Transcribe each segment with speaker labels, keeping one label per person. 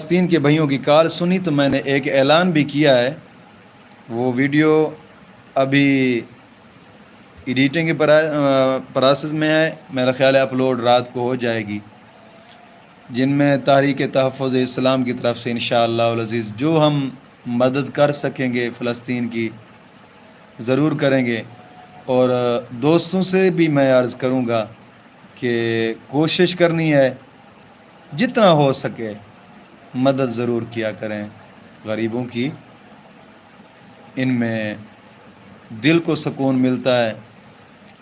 Speaker 1: فلسطین کے بھائیوں کی کال سنی تو میں نے ایک اعلان بھی کیا ہے. وہ ویڈیو ابھی ایڈیٹنگ کے پروسیس میں ہے. میرا خیال ہے اپلوڈ رات کو ہو جائے گی، جن میں تحریک تحفظ اسلام کی طرف سے انشاءاللہ العزیز جو ہم مدد کر سکیں گے فلسطین کی ضرور کریں گے. اور دوستوں سے بھی میں عرض کروں گا کہ کوشش کرنی ہے جتنا ہو سکے مدد ضرور کیا کریں غریبوں کی. ان میں دل کو سکون ملتا ہے،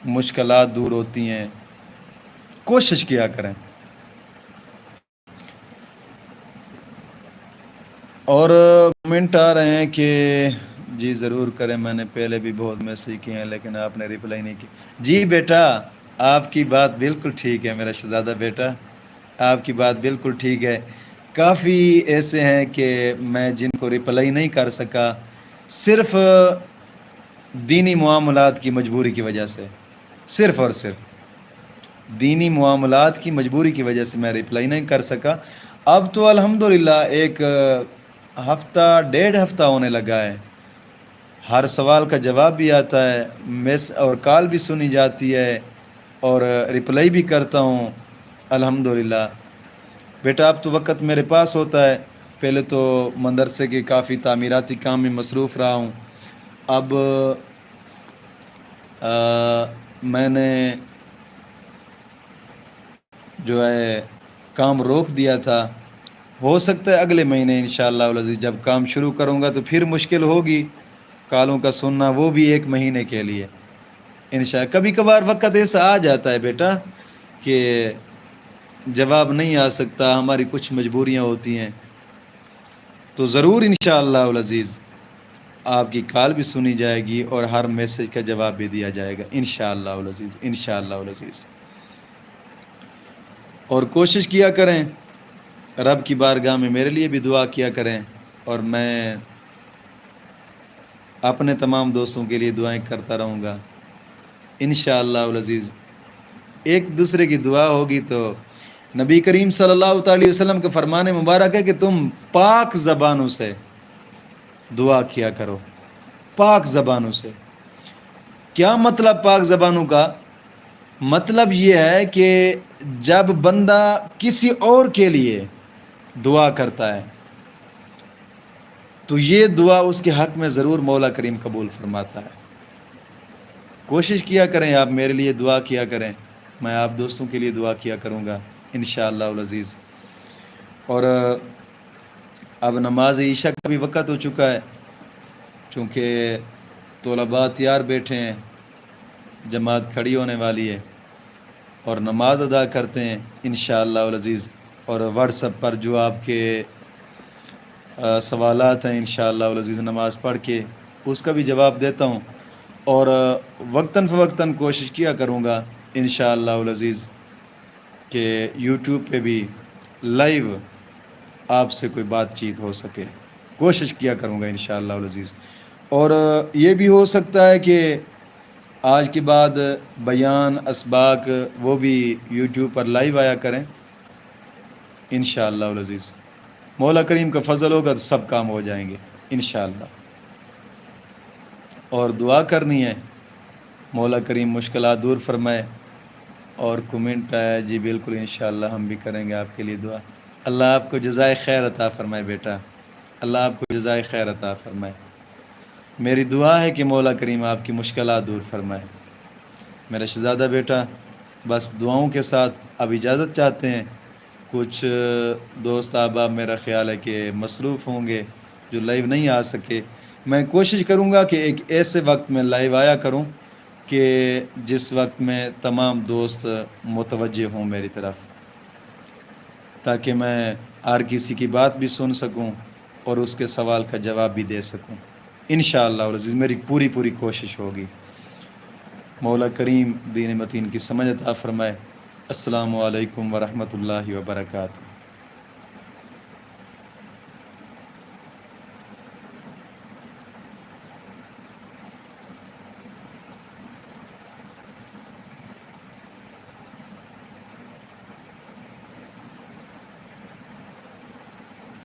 Speaker 1: مشکلات دور ہوتی ہیں. کوشش کیا کریں. اور کمنٹ آ رہے ہیں کہ جی ضرور کریں. میں نے پہلے بھی بہت میسیج کیے ہیں لیکن آپ نے رپلائی نہیں کی. جی بیٹا آپ کی بات بالکل ٹھیک ہے میرا شہزادہ بیٹا، آپ کی بات بالکل ٹھیک ہے. کافی ایسے ہیں کہ میں جن کو رپلائی نہیں کر سکا صرف دینی معاملات کی مجبوری کی وجہ سے، صرف اور صرف دینی معاملات کی مجبوری کی وجہ سے میں رپلائی نہیں کر سکا. اب تو الحمدللہ ایک ہفتہ ڈیڑھ ہفتہ ہونے لگا ہے، ہر سوال کا جواب بھی آتا ہے، میس اور کال بھی سنی جاتی ہے اور رپلائی بھی کرتا ہوں الحمدللہ. بیٹا اب تو وقت میرے پاس ہوتا ہے. پہلے تو مدرسے کے کافی تعمیراتی کام میں مصروف رہا ہوں. اب میں نے جو ہے کام روک دیا تھا. ہو سکتا ہے اگلے مہینے انشاءاللہ العزیز جب کام شروع کروں گا تو پھر مشکل ہوگی کالوں کا سننا، وہ بھی ایک مہینے کے لیے انشاءاللہ. کبھی کبھار وقت ایسا آ جاتا ہے بیٹا کہ جواب نہیں آ سکتا، ہماری کچھ مجبوریاں ہوتی ہیں. تو ضرور انشاءاللہ العزیز آپ کی کال بھی سنی جائے گی اور ہر میسج کا جواب بھی دیا جائے گا انشاءاللہ العزیز، انشاءاللہ العزیز. اور کوشش کیا کریں رب کی بارگاہ میں میرے لیے بھی دعا کیا کریں، اور میں اپنے تمام دوستوں کے لیے دعائیں کرتا رہوں گا انشاءاللہ العزیز. ایک دوسرے کی دعا ہوگی تو نبی کریم صلی اللہ تعالی وسلم کا فرمان مبارک ہے کہ تم پاک زبانوں سے دعا کیا کرو. پاک زبانوں سے کیا مطلب؟ پاک زبانوں کا مطلب یہ ہے کہ جب بندہ کسی اور کے لیے دعا کرتا ہے تو یہ دعا اس کے حق میں ضرور مولا کریم قبول فرماتا ہے. کوشش کیا کریں، آپ میرے لیے دعا کیا کریں، میں آپ دوستوں کے لیے دعا کیا کروں گا انشاءاللہ العزیز. اور اب نماز عشاء کا بھی وقت ہو چکا ہے، چونکہ طلباء تیار بیٹھے ہیں، جماعت کھڑی ہونے والی ہے اور نماز ادا کرتے ہیں انشاءاللہ العزیز. اور واٹس ایپ پر جو آپ کے سوالات ہیں انشاءاللہ العزیز نماز پڑھ کے اس کا بھی جواب دیتا ہوں. اور وقتاً فوقتاً کوشش کیا کروں گا انشاءاللہ العزیز کہ یوٹیوب پہ بھی لائیو آپ سے کوئی بات چیت ہو سکے. کوشش کیا کروں گا انشاءاللہ العزیز. اور یہ بھی ہو سکتا ہے کہ آج کے بعد بیان اسباق وہ بھی یوٹیوب پر لائیو آیا کریں انشاءاللہ العزیز. مولا کریم کا فضل ہوگا تو سب کام ہو جائیں گے انشاءاللہ. اور دعا کرنی ہے مولا کریم مشکلات دور فرمائے. اور کمنٹ آیا جی بالکل انشاءاللہ ہم بھی کریں گے آپ کے لیے دعا. اللہ آپ کو جزائے خیر عطا فرمائے بیٹا، اللہ آپ کو جزائے خیر عطا فرمائے. میری دعا ہے کہ مولا کریم آپ کی مشکلات دور فرمائے. میرا شہزادہ بیٹا بس دعاؤں کے ساتھ اب اجازت چاہتے ہیں. کچھ دوست احباب میرا خیال ہے کہ مصروف ہوں گے جو لائیو نہیں آ سکے. میں کوشش کروں گا کہ ایک ایسے وقت میں لائیو آیا کروں کہ جس وقت میں تمام دوست متوجہ ہوں میری طرف، تاکہ میں ہر کسی کی بات بھی سن سکوں اور اس کے سوال کا جواب بھی دے سکوں انشاءاللہ العزیز. میری پوری کوشش ہوگی. مولا کریم دین متین کی سمجھ عطا فرمائے. السلام علیکم ورحمۃ اللہ وبرکاتہ.